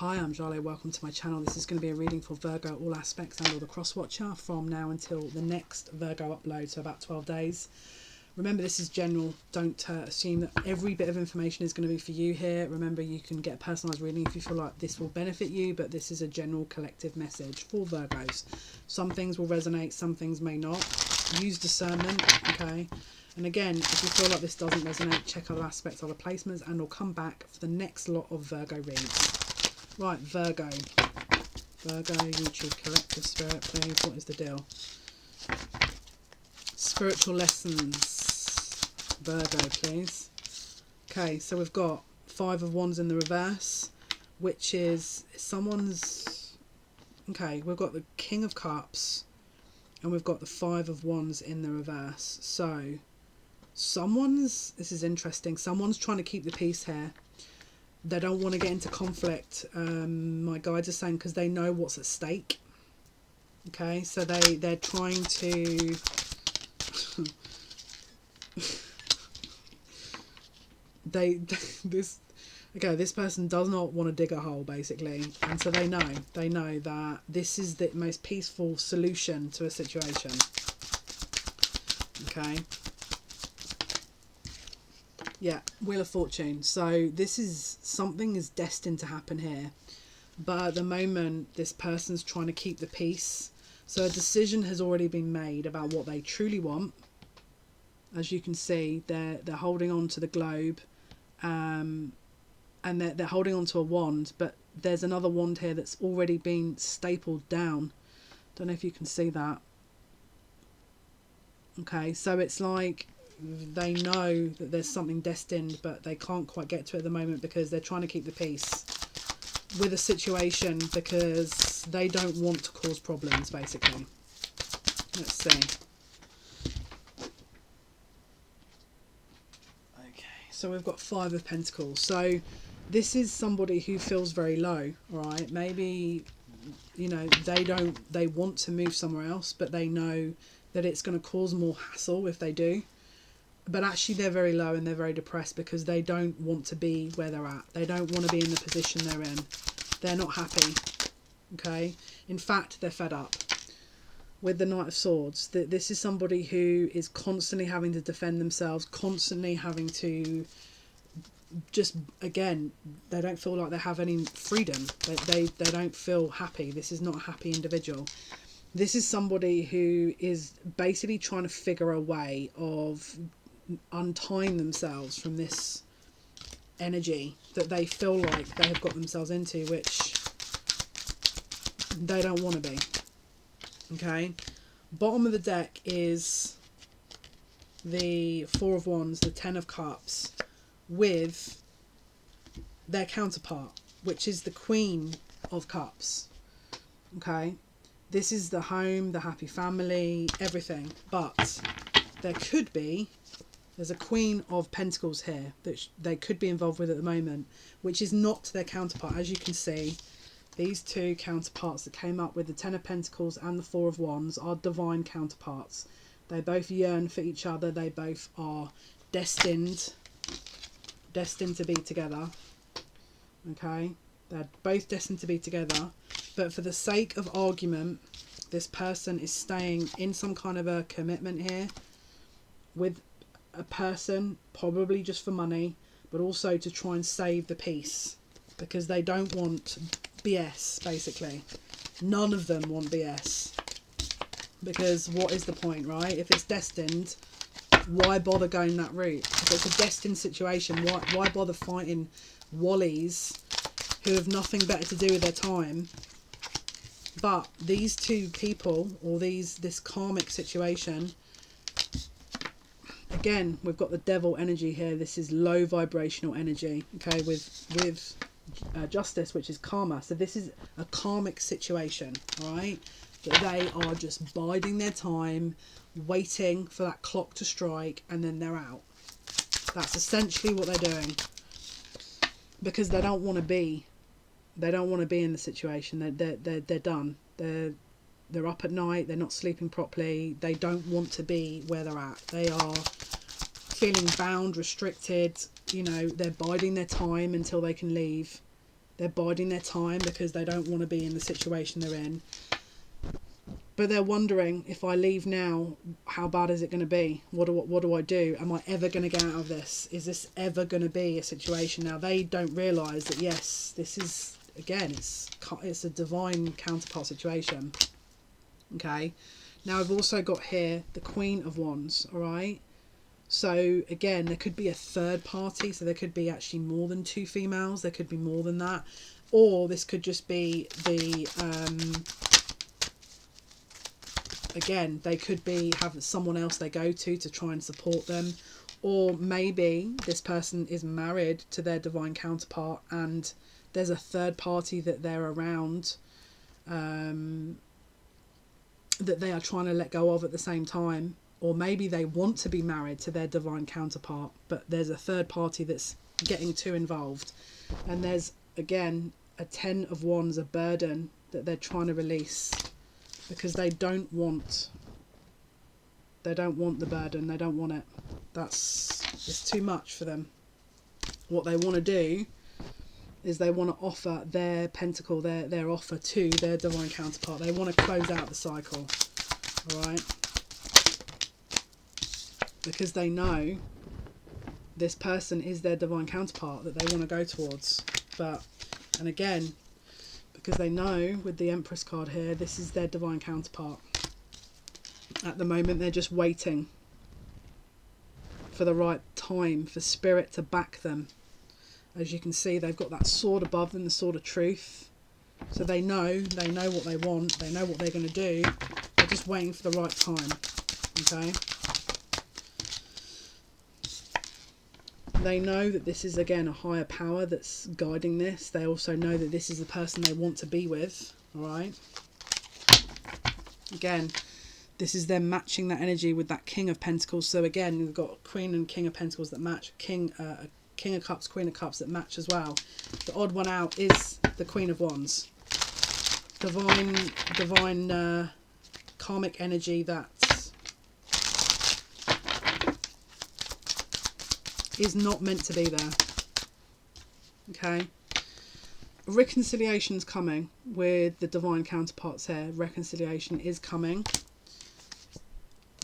Hi, I'm Jale. Welcome to my channel. This is going to be a reading for Virgo, all aspects and all the cross watcher from now until the next Virgo upload, so about 12 days. Remember, this is general. Don't assume that every bit of information is going to be for you here. Remember, you can get a personalised reading if you feel like this will benefit you, but this is a general collective message for Virgos. Some things will resonate, some things may not. Use discernment, okay? And again, if you feel like this doesn't resonate, check other aspects, other placements, and we'll come back for the next lot of Virgo reads. Right, Virgo, YouTube collective spirit, please. What is the deal? Spiritual lessons, Virgo, please. Okay, so we've got Five of Wands in the reverse, which is someone's... Okay, we've got the King of Cups, and we've got the Five of Wands in the reverse. So, someone's... This is interesting. Someone's trying to keep the peace here. They don't want to get into conflict, my guides are saying, because they know what's at stake. Okay, so they're trying to... this person does not want to dig a hole, basically, and so they know that this is the most peaceful solution to a situation. Okay. Yeah, Wheel of Fortune. So this is something is destined to happen here. But at the moment, this person's trying to keep the peace. So a decision has already been made about what they truly want. As you can see, they're holding on to the globe. And they're holding on to a wand. But there's another wand here that's already been stapled down. Don't know if you can see that. Okay, so it's like... they know that there's something destined, but they can't quite get to it at the moment because they're trying to keep the peace with a situation because they don't want to cause problems, basically. Let's see. Okay, so we've got Five of Pentacles. So this is somebody who feels very low, right? Maybe, you know, they want to move somewhere else, but they know that it's going to cause more hassle if they do. But actually they're very low and they're very depressed because they don't want to be where they're at. They don't want to be in the position they're in. They're not happy. Okay? In fact, they're fed up. With the Knight of Swords, this is somebody who is constantly having to defend themselves, constantly having to just, again, they don't feel like they have any freedom. They don't feel happy. This is not a happy individual. This is somebody who is basically trying to figure a way of untying themselves from this energy that they feel like they have got themselves into, which they don't want to be. Okay, bottom of the deck is the Four of Wands, the Ten of Cups, with their counterpart, which is the Queen of Cups. Okay, this is the home, the happy family, everything, but there could be... There's a Queen of Pentacles here that they could be involved with at the moment, which is not their counterpart. As you can see, these two counterparts that came up with the Ten of Pentacles and the Four of Wands are divine counterparts. They both yearn for each other. They both are destined to be together. Okay, they're both destined to be together. But for the sake of argument, this person is staying in some kind of a commitment here with a person, probably just for money, but also to try and save the peace because they don't want BS, basically. None of them want BS because what is the point, right? If it's destined, why bother going that route? If it's a destined situation, why bother fighting wallies who have nothing better to do with their time? But these two people, or this karmic situation, again, we've got the devil energy here. This is low vibrational energy, okay, with justice, which is karma. So this is a karmic situation, right? That they are just biding their time, waiting for that clock to strike, and then they're out. That's essentially what they're doing. Because they don't want to be in the situation. They're done. They're up at night, they're not sleeping properly, they don't want to be where they're at. They are feeling bound, restricted, you know, they're biding their time until they can leave. They're biding their time because they don't want to be in the situation they're in. But they're wondering, if I leave now, how bad is it going to be? What do I do? Am I ever going to get out of this? Is this ever going to be a situation? Now, they don't realise that, yes, this is, again, it's a divine counterpart situation. Okay. Now, I've also got here the Queen of Wands, all right? So, again, there could be a third party. So, there could be actually more than 2 females. There could be more than that. Or this could just be the... again, they could have someone else they go to try and support them. Or maybe this person is married to their divine counterpart and there's a third party that they're around that they are trying to let go of at the same time. Or maybe they want to be married to their divine counterpart, but there's a third party that's getting too involved. And there's, again, a 10 of Wands, a burden that they're trying to release. Because they don't want the burden. They don't want it. It's too much for them. What they want to do is they want to offer their pentacle, their offer to their divine counterpart. They want to close out the cycle. All right? Because they know this person is their divine counterpart that they want to go towards. And again, because they know with the Empress card here, this is their divine counterpart. At the moment, they're just waiting for the right time, for spirit to back them. As you can see, they've got that sword above them, the sword of truth. So they know what they want, they know what they're going to do. They're just waiting for the right time. Okay? They know that this is, again, a higher power that's guiding this. They also know that this is the person they want to be with. All right? Again, this is them matching that energy with that King of Pentacles. So again, we've got Queen and King of Pentacles that match. King of Cups, Queen of Cups that match as well. The odd one out is the Queen of Wands. Divine karmic energy that is not meant to be there. Okay? Reconciliation's coming with the divine counterparts here. Reconciliation is coming.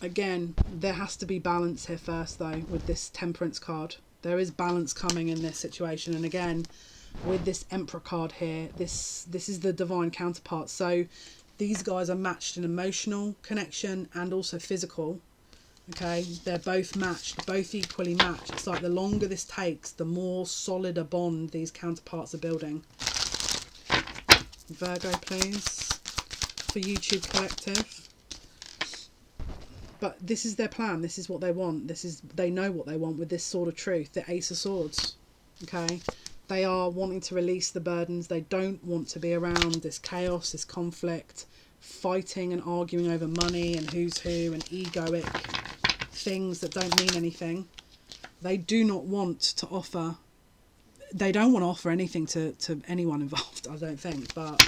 Again, there has to be balance here first, though, with this Temperance card. There is balance coming in this situation. And again, with this Emperor card here, this is the divine counterpart. So these guys are matched in emotional connection and also physical. Okay, they're both matched, both equally matched. It's like the longer this takes, the more solid a bond these counterparts are building. Virgo, please, for YouTube Collective. But this is their plan. This is what they want. They know what they want with this Sword of Truth, the Ace of Swords. Okay, they are wanting to release the burdens. They don't want to be around this chaos, this conflict, fighting and arguing over money and who's who and egoic things that don't mean anything. They do not want to offer, they don't want to offer anything to anyone involved, I don't think, but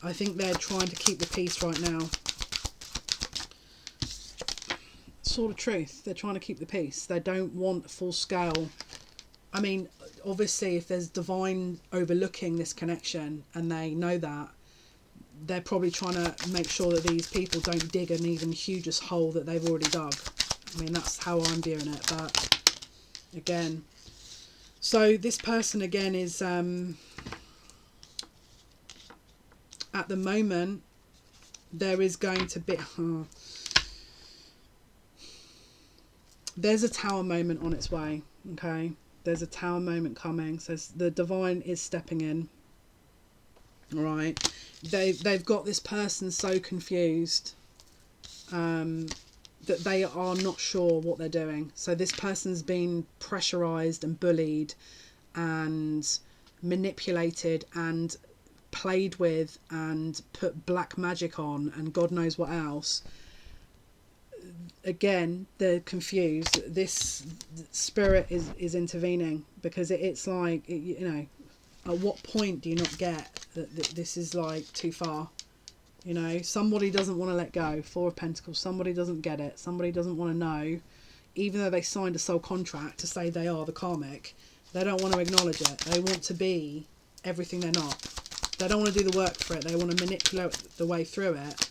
I think they're trying to keep the peace right now. Sword of Truth, they're trying to keep the peace. They don't want full scale. I mean, obviously if there's divine overlooking this connection and they know that, they're probably trying to make sure that these people don't dig an even hugest hole that they've already dug. I mean, that's how I'm viewing it. But again, so this person again is at the moment there is going to be there's a Tower moment on its way. Okay, there's a Tower moment coming. So the divine is stepping in. All right, they've got this person so confused that they are not sure what they're doing. So this person's been pressurized and bullied and manipulated and played with and put black magic on and God knows what else. Again, they're confused. This spirit is intervening because it's like, you know, at what point do you not get that this is like too far? You know, somebody doesn't want to let go. Four of Pentacles. Somebody doesn't get it. Somebody doesn't want to know. Even though they signed a soul contract to say they are the karmic, they don't want to acknowledge it. They want to be everything they're not. They don't want to do the work for it. They want to manipulate the way through it.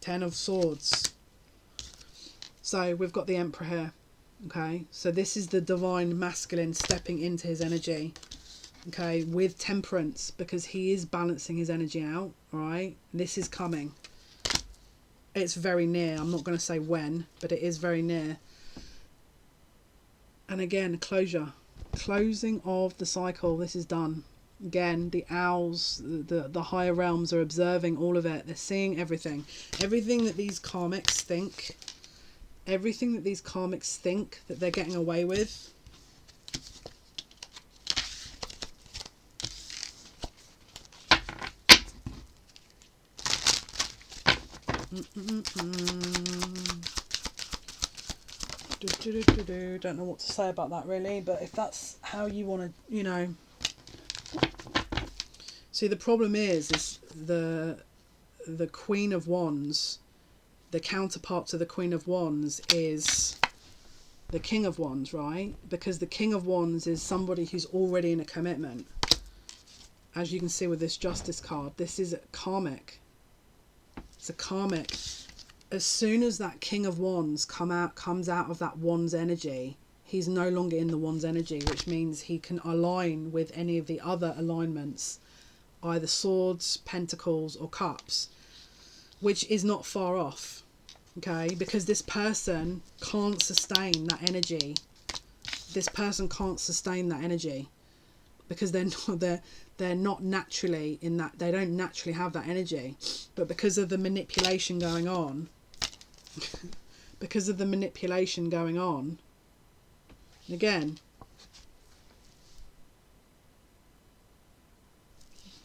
10 of Swords. So we've got the Emperor here. Okay, so this is the divine masculine stepping into his energy. Okay, with temperance, because he is balancing his energy out. All right, this is coming. It's very near. I'm not going to say when, but it is very near. And again, closure. Closing of the cycle. This is done. Again, the owls, the higher realms are observing all of it. They're seeing everything. Everything that these karmics think. Everything that these karmics think that they're getting away with. Don't know what to say about that really, but if that's how you want to, you know. See, the problem is the Queen of Wands, the counterpart to the Queen of Wands is the King of Wands, right? Because the King of Wands is somebody who's already in a commitment. As you can see with this Justice card, this is karmic. It's a karmic. As soon as that King of Wands comes out of that Wands energy, he's no longer in the Wands energy, which means he can align with any of the other alignments, either Swords, Pentacles or Cups, which is not far off, okay? Because this person can't sustain that energy. This person can't sustain that energy because they're not naturally in that. They don't naturally have that energy, but because of the manipulation going on, because of the manipulation going on, again,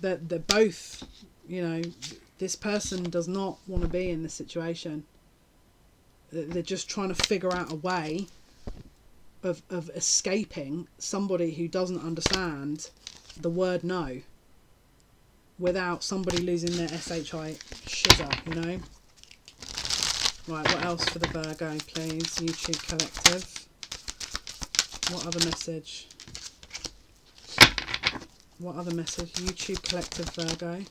they're both, you know, this person does not want to be in this situation. They're just trying to figure out a way of escaping somebody who doesn't understand the word no without somebody losing their SHI shizzer, you know. Right, what else for the Virgo, please? YouTube Collective. What other message? What other message? YouTube Collective, Virgo.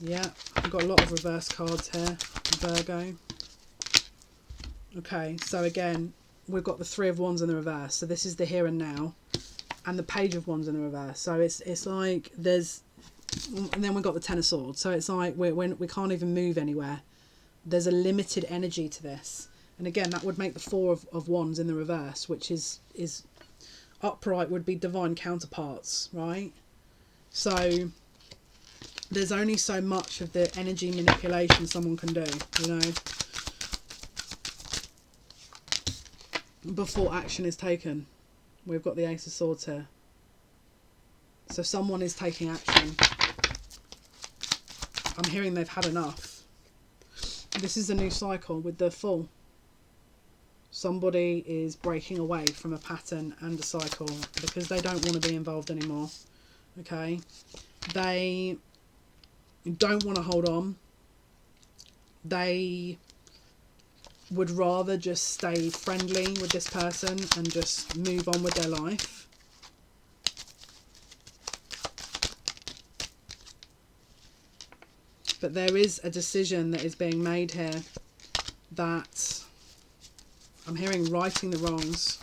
Yeah, I've got a lot of reverse cards here, Virgo. Okay, so again, we've got the Three of Wands in the reverse. So this is the here and now. And the Page of Wands in the reverse. So it's like there's... And then we've got the Ten of Swords. So it's like we can't even move anywhere. There's a limited energy to this. And again, that would make the Four of Wands in the reverse, which is upright would be divine counterparts, right? So there's only so much of the energy manipulation someone can do, you know, before action is taken. We've got the Ace of Swords here. So someone is taking action. I'm hearing they've had enough. This is a new cycle with the Fool. Somebody is breaking away from a pattern and a cycle because they don't want to be involved anymore. Okay? They don't want to hold on. They would rather just stay friendly with this person and just move on with their life. But there is a decision that is being made here that I'm hearing righting the wrongs.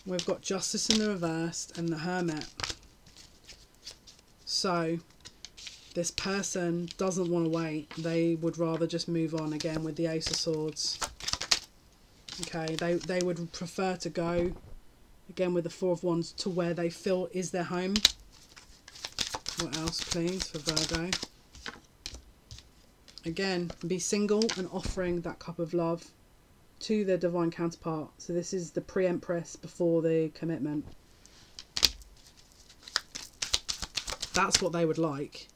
We've got Justice in the reverse and the Hermit. So this person doesn't want to wait. They would rather just move on, again with the Ace of Swords. Okay, they would prefer to go, again with the Four of Wands, to where they feel is their home. What else, please, for Virgo? Again, be single and offering that cup of love to their divine counterpart. So this is the pre-empress before the commitment. That's what they would like.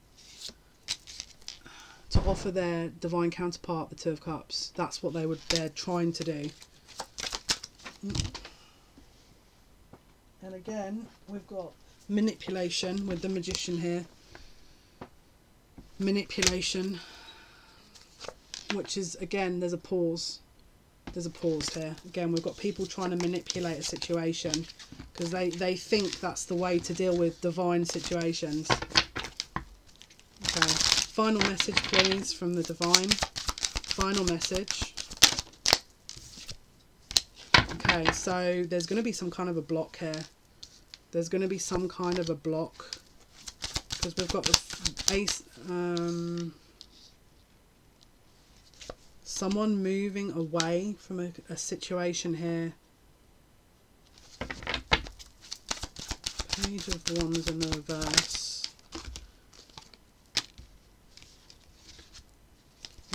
To offer their divine counterpart the Two of Cups. That's what they're trying to do. And again, we've got manipulation with the Magician here. Manipulation, which is, again, there's a pause. There's a pause here. Again, we've got people trying to manipulate a situation because they think that's the way to deal with divine situations. Okay, final message please from the divine. Final message. Okay, so there's going to be some kind of a block here. There's going to be some kind of a block because we've got the ace. Someone moving away from a situation here. Page of Wands in the reverse.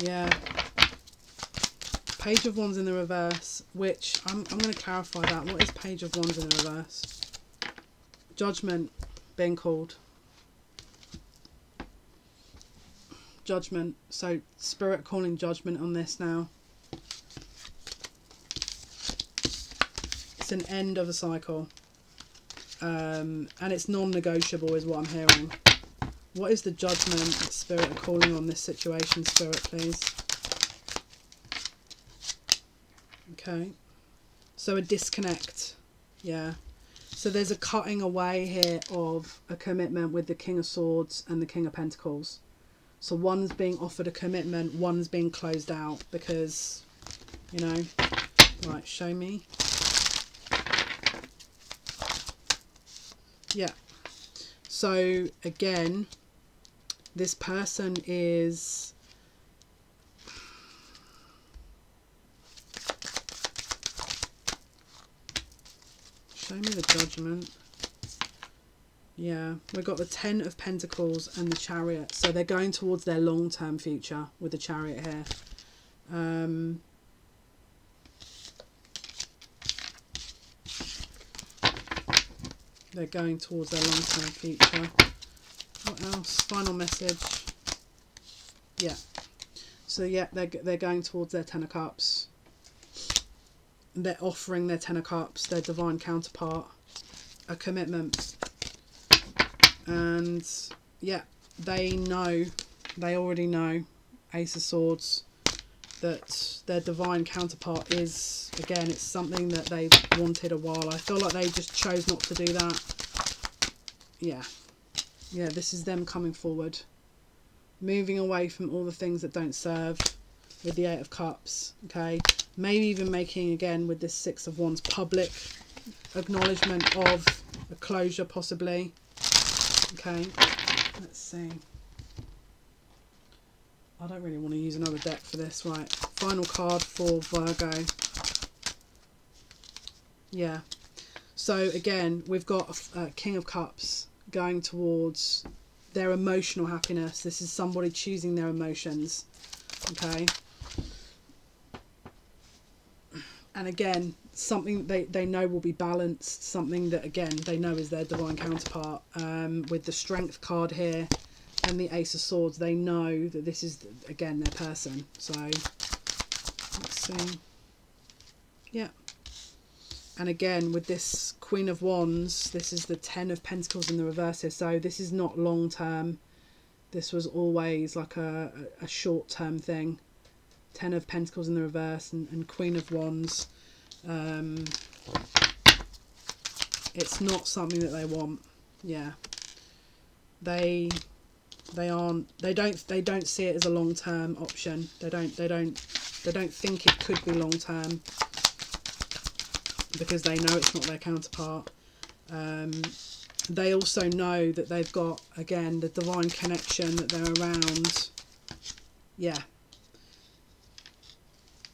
Yeah. Page of Wands in the reverse, which I'm going to clarify that. What is Page of Wands in the reverse? Judgment being called. Judgment. So Spirit calling judgment on this now. It's an end of a cycle. And it's non-negotiable is what I'm hearing. What is the judgment that Spirit are calling on this situation, Spirit, please? Okay. So a disconnect. Yeah. So there's a cutting away here of a commitment with the King of Swords and the King of Pentacles. So one's being offered a commitment, one's being closed out because, you know, right, show me. Yeah. So again, this person is show me the Judgment. Yeah, we've got the Ten of Pentacles and the Chariot. So they're going towards their long-term future with the Chariot here. They're going towards their long-term future. What else? Final message. Yeah. So yeah, they're going towards their Ten of Cups. They're offering their Ten of Cups, their divine counterpart, a commitment. And yeah, they already know, Ace of Swords, that their divine counterpart is, again, it's something that they've wanted a while. I feel like they just chose not to do that. Yeah, this is them coming forward, moving away from all the things that don't serve with the Eight of Cups. Okay, maybe even making, again with this Six of Wands, public acknowledgement of a closure possibly. Okay, let's see. I don't really want to use another deck for this. Right, final card for Virgo. Yeah, so again, we've got King of Cups going towards their emotional happiness. This is somebody choosing their emotions. Okay. And again, something they know will be balanced, something that, again, they know is their divine counterpart. With the Strength card here and the Ace of Swords, they know that this is, again, their person. So, let's see. Yeah. And again, with this Queen of Wands, this is the Ten of Pentacles in the reverse here. So this is not long term. This was always like a short term thing. Ten of Pentacles in the reverse and Queen of Wands. It's not something that they want. Yeah, they don't see it as a long term option. They don't think it could be long term because they know it's not their counterpart. They also know that they've got, again, the divine connection, that they're around. Yeah.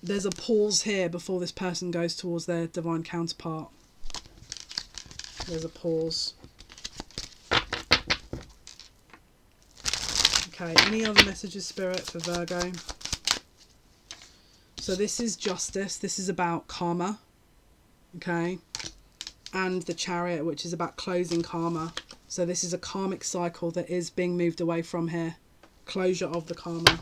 There's a pause here before this person goes towards their divine counterpart. There's a pause. Okay, any other messages, Spirit, for Virgo? So this is justice. This is about karma. Okay. And the Chariot, which is about closing karma. So this is a karmic cycle that is being moved away from here. Closure of the karma.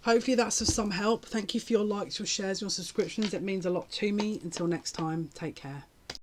Hopefully that's of some help. Thank you for your likes, your shares, your subscriptions. It means a lot to me. Until next time, take care.